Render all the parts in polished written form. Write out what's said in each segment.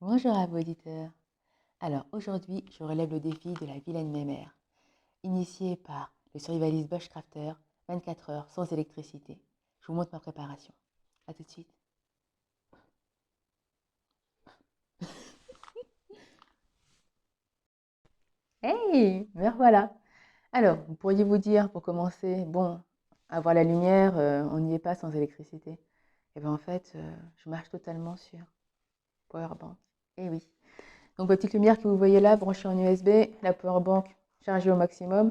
Bonjour à vos auditeurs. Alors aujourd'hui, je relève le défi de la vilaine mémère, initié par le survivaliste Bushcrafter, 24 heures sans électricité. Je vous montre ma préparation. A tout de suite. Hey, me revoilà. Alors, vous pourriez vous dire, pour commencer, bon, avoir la lumière, on n'y est pas sans électricité. Et bien en fait, je marche totalement sur Powerbank. Eh oui. Donc, votre petite lumière que vous voyez là, branchée en USB, la Powerbank chargée au maximum.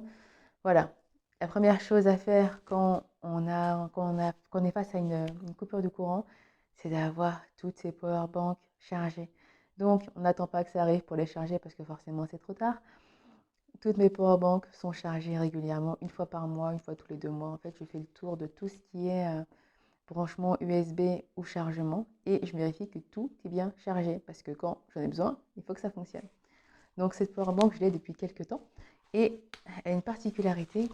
Voilà. La première chose à faire quand on est face à une coupure de courant, c'est d'avoir toutes ces power banks chargées. Donc, on n'attend pas que ça arrive pour les charger parce que forcément, c'est trop tard. Toutes mes power banks sont chargées régulièrement, une fois par mois, une fois tous les 2 mois. En fait, je fais le tour de tout ce qui est branchement USB ou chargement et je vérifie que tout est bien chargé parce que quand j'en ai besoin, il faut que ça fonctionne. Donc, cette power bank, je l'ai depuis quelques temps et elle a une particularité.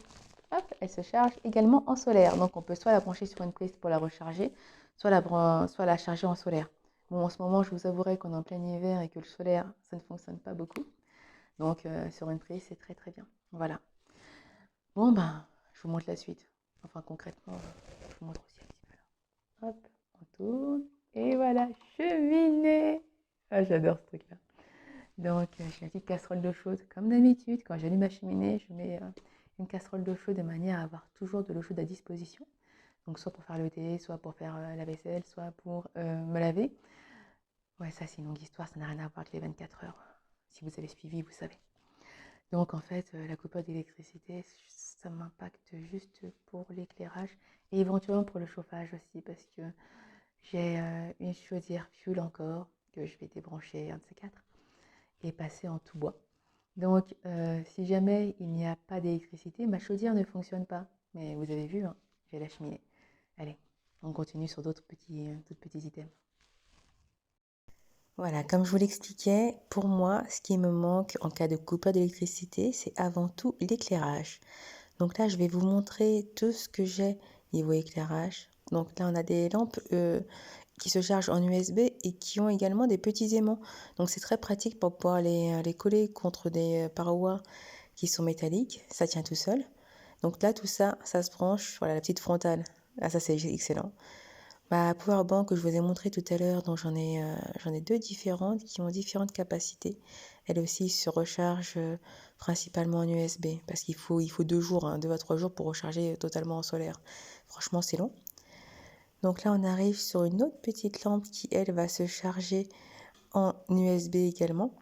Hop, elle se charge également en solaire. Donc, on peut soit la brancher sur une prise pour la recharger, soit la charger en solaire. Bon, en ce moment, je vous avouerai qu'on est en plein hiver et que le solaire, ça ne fonctionne pas beaucoup. Donc, sur une prise, c'est très très bien. Voilà. Bon, ben, je vous montre la suite. Enfin, concrètement, je vous montre aussi un petit peu. Hop, on tourne. Et voilà, cheminée. Ah, j'adore ce truc-là. Donc, j'ai une petite casserole d'eau chaude. Comme d'habitude, quand j'allume ma cheminée, je mets une casserole d'eau chaude de manière à avoir toujours de l'eau chaude à disposition. Donc, soit pour faire le thé, soit pour faire la vaisselle, soit pour me laver. Ouais, ça, c'est une longue histoire, ça n'a rien à voir avec les 24 heures. Si vous avez suivi, vous savez. Donc, en fait, la coupure d'électricité, ça m'impacte juste pour l'éclairage et éventuellement pour le chauffage aussi, parce que j'ai une chaudière fuel encore que je vais débrancher, un de ces quatre, et passer en tout bois. Donc, si jamais il n'y a pas d'électricité, ma chaudière ne fonctionne pas. Mais vous avez vu, hein, j'ai la cheminée. Allez, on continue sur d'autres petits items. Voilà, comme je vous l'expliquais, pour moi, ce qui me manque en cas de coupure d'électricité, c'est avant tout l'éclairage. Donc là, je vais vous montrer tout ce que j'ai niveau éclairage. Donc là, on a des lampes qui se chargent en USB et qui ont également des petits aimants. Donc c'est très pratique pour pouvoir les coller contre des parois qui sont métalliques. Ça tient tout seul. Donc là, tout ça, ça se branche. Voilà, la petite frontale. Ah, ça, c'est excellent. Ma powerbank que je vous ai montré tout à l'heure, donc j'en ai deux différentes qui ont différentes capacités. Elle aussi se recharge principalement en USB parce qu'il faut 2 jours, 2 à 3 jours pour recharger totalement en solaire. Franchement, c'est long. Donc là, on arrive sur une autre petite lampe qui, elle, va se charger en USB également.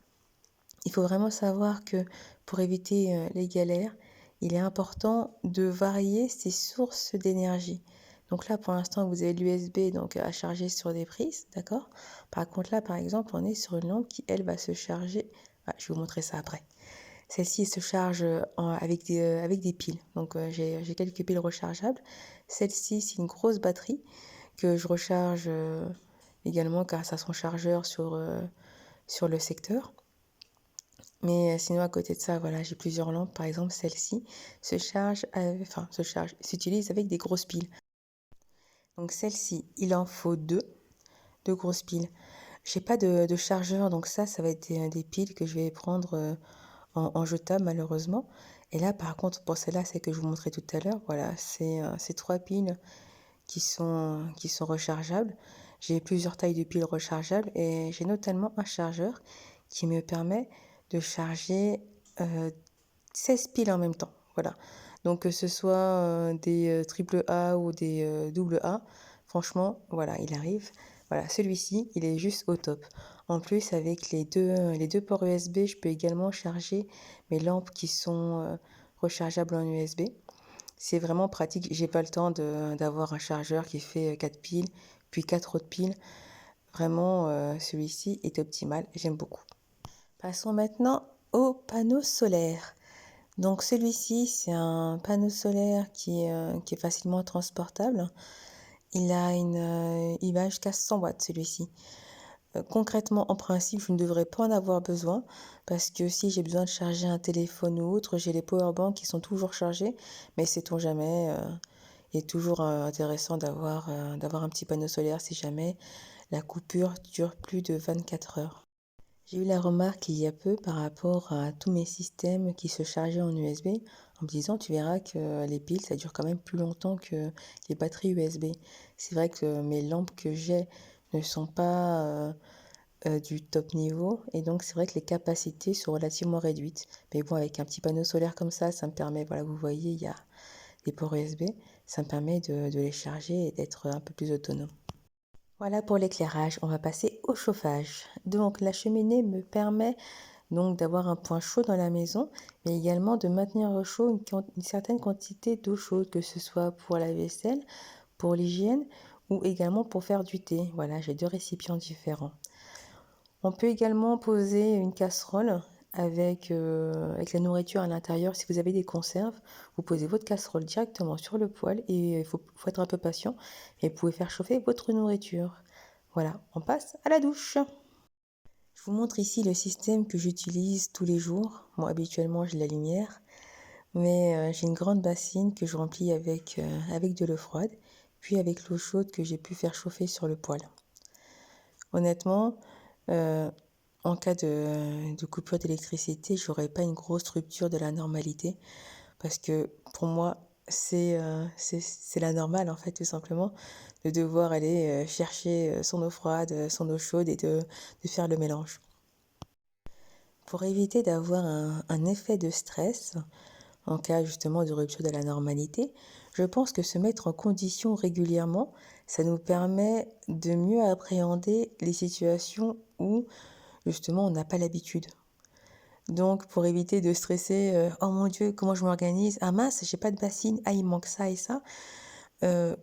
Il faut vraiment savoir que pour éviter les galères, il est important de varier ses sources d'énergie. Donc là, pour l'instant, vous avez l'USB donc à charger sur des prises, d'accord? Par contre, là, par exemple, on est sur une lampe qui, elle, va se charger. Ah, je vais vous montrer ça après. Celle-ci se charge avec des piles. Donc, j'ai quelques piles rechargeables. Celle-ci, c'est une grosse batterie que je recharge également grâce à son chargeur sur le secteur. Mais sinon, à côté de ça, voilà, j'ai plusieurs lampes. Par exemple, celle-ci s'utilise avec des grosses piles. Donc celle-ci, il en faut deux grosses piles. J'ai pas de chargeur, donc ça va être des piles que je vais prendre en jetable malheureusement. Et là, par contre, pour celle-là, c'est que je vous montrais tout à l'heure, voilà, c'est 3 piles qui sont rechargeables. J'ai plusieurs tailles de piles rechargeables et j'ai notamment un chargeur qui me permet de charger 16 piles en même temps. Voilà. Donc que ce soit des triple A ou des double A, franchement, voilà, il arrive. Voilà, celui-ci, il est juste au top. En plus, avec les deux ports USB, je peux également charger mes lampes qui sont rechargeables en USB. C'est vraiment pratique. J'ai pas le temps d'avoir un chargeur qui fait 4 piles, puis 4 autres piles. Vraiment, celui-ci est optimal. J'aime beaucoup. Passons maintenant au panneau solaire. Donc celui-ci, c'est un panneau solaire qui est facilement transportable. Il va jusqu'à 100 watts celui-ci. Concrètement, en principe, je ne devrais pas en avoir besoin parce que si j'ai besoin de charger un téléphone ou autre, j'ai les powerbanks qui sont toujours chargés, mais sait-on jamais, il est toujours intéressant d'avoir un petit panneau solaire si jamais la coupure dure plus de 24 heures. J'ai eu la remarque il y a peu par rapport à tous mes systèmes qui se chargeaient en USB, en me disant, tu verras que les piles, ça dure quand même plus longtemps que les batteries USB. C'est vrai que mes lampes que j'ai ne sont pas du top niveau, et donc c'est vrai que les capacités sont relativement réduites. Mais bon, avec un petit panneau solaire comme ça me permet, voilà, vous voyez, il y a des ports USB, ça me permet de les charger et d'être un peu plus autonome. Voilà pour l'éclairage, on va passer au chauffage. Donc la cheminée me permet donc d'avoir un point chaud dans la maison, mais également de maintenir au chaud une certaine quantité d'eau chaude, que ce soit pour la vaisselle, pour l'hygiène ou également pour faire du thé. Voilà, j'ai deux récipients différents. On peut également poser une casserole avec la nourriture à l'intérieur. Si vous avez des conserves, vous posez votre casserole directement sur le poêle et il faut être un peu patient et vous pouvez faire chauffer votre nourriture. Voilà, on passe à la douche. Je vous montre ici le système que j'utilise tous les jours. Moi, habituellement, j'ai la lumière, mais j'ai une grande bassine que je remplis avec de l'eau froide, puis avec l'eau chaude que j'ai pu faire chauffer sur le poêle. Honnêtement, euh, en cas de coupure d'électricité, je n'aurai pas une grosse rupture de la normalité, parce que pour moi, c'est la normale, en fait, tout simplement, de devoir aller chercher son eau froide, son eau chaude et de faire le mélange. Pour éviter d'avoir un effet de stress, en cas justement de rupture de la normalité, je pense que se mettre en condition régulièrement, ça nous permet de mieux appréhender les situations où justement on n'a pas l'habitude. Donc pour éviter de stresser, oh mon Dieu, comment je m'organise? Ah mince, j'ai pas de bassine, ah il manque ça et ça. Euh,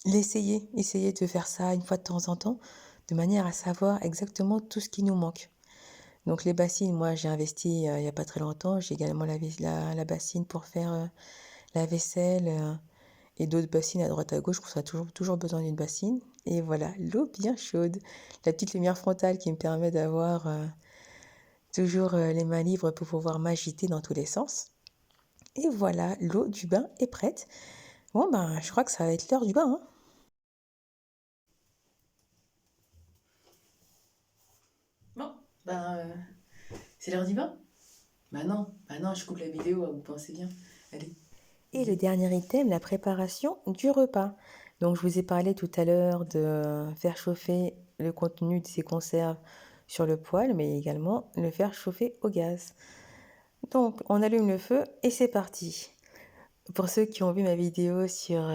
essayer de faire ça une fois de temps en temps, de manière à savoir exactement tout ce qui nous manque. Donc les bassines, moi j'ai investi il n'y a pas très longtemps. J'ai également la bassine pour faire la vaisselle et d'autres bassines à droite à gauche. On a toujours besoin d'une bassine. Et voilà, l'eau bien chaude. La petite lumière frontale qui me permet d'avoir toujours les mains libres pour pouvoir m'agiter dans tous les sens. Et voilà, l'eau du bain est prête. Bon ben, je crois que ça va être l'heure du bain, hein. Bon, ben, c'est l'heure du bain? Bah non, je coupe la vidéo, vous pensez bien. Allez. Et le dernier item, la préparation du repas. Donc je vous ai parlé tout à l'heure de faire chauffer le contenu de ces conserves sur le poêle, mais également le faire chauffer au gaz. Donc on allume le feu et c'est parti. Pour ceux qui ont vu ma vidéo sur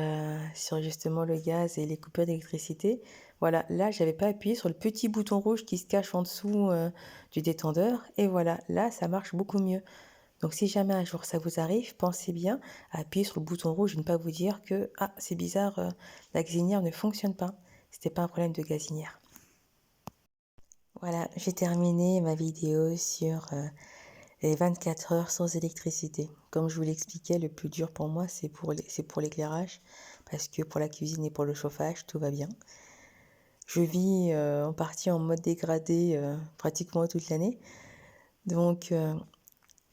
justement le gaz et les coupures d'électricité, voilà, là j'avais pas appuyé sur le petit bouton rouge qui se cache en dessous du détendeur, et voilà, là ça marche beaucoup mieux. Donc si jamais un jour ça vous arrive, pensez bien à appuyer sur le bouton rouge et ne pas vous dire que ah c'est bizarre, la gazinière ne fonctionne pas. C'était pas un problème de gazinière. Voilà, j'ai terminé ma vidéo sur les 24 heures sans électricité. Comme je vous l'expliquais, le plus dur pour moi, c'est pour l'éclairage, parce que pour la cuisine et pour le chauffage, tout va bien. Je vis en partie en mode dégradé pratiquement toute l'année, donc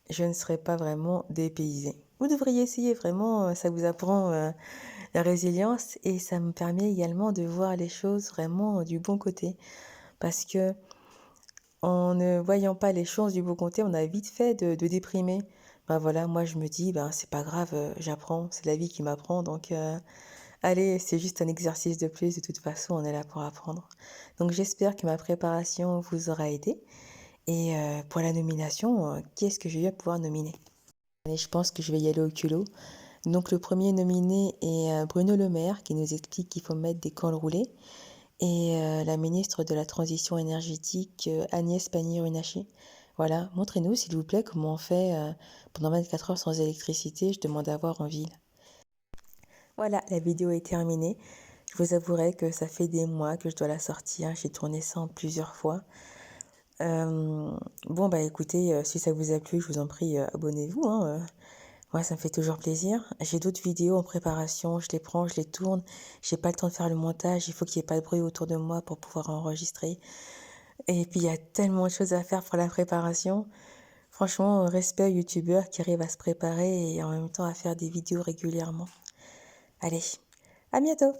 je ne serai pas vraiment dépaysée. Vous devriez essayer, vraiment, ça vous apprend la résilience et ça me permet également de voir les choses vraiment du bon côté. Parce que en ne voyant pas les choses du bon côté, on a vite fait de déprimer. Ben voilà, moi je me dis, ben c'est pas grave, j'apprends, c'est la vie qui m'apprend, donc allez, c'est juste un exercice de plus, de toute façon, on est là pour apprendre. Donc j'espère que ma préparation vous aura aidé. Et pour la nomination, qui est-ce que je vais pouvoir nominer? Allez, je pense que je vais y aller au culot. Donc le premier nominé est Bruno Le Maire qui nous explique qu'il faut mettre des cans roulés et la ministre de la Transition énergétique Agnès Pannier-Runacher. Voilà, montrez-nous s'il vous plaît comment on fait pendant 24 heures sans électricité, je demande à voir en ville. Voilà, la vidéo est terminée. Je vous avouerai que ça fait des mois que je dois la sortir, j'ai tourné ça en plusieurs fois. Bon bah écoutez, si ça vous a plu, je vous en prie, abonnez-vous, hein. Moi, ça me fait toujours plaisir. J'ai d'autres vidéos en préparation, je les prends, je les tourne. J'ai pas le temps de faire le montage, il faut qu'il n'y ait pas de bruit autour de moi pour pouvoir enregistrer. Et puis, il y a tellement de choses à faire pour la préparation. Franchement, respect aux youtubeurs qui arrivent à se préparer et en même temps à faire des vidéos régulièrement. Allez, à bientôt!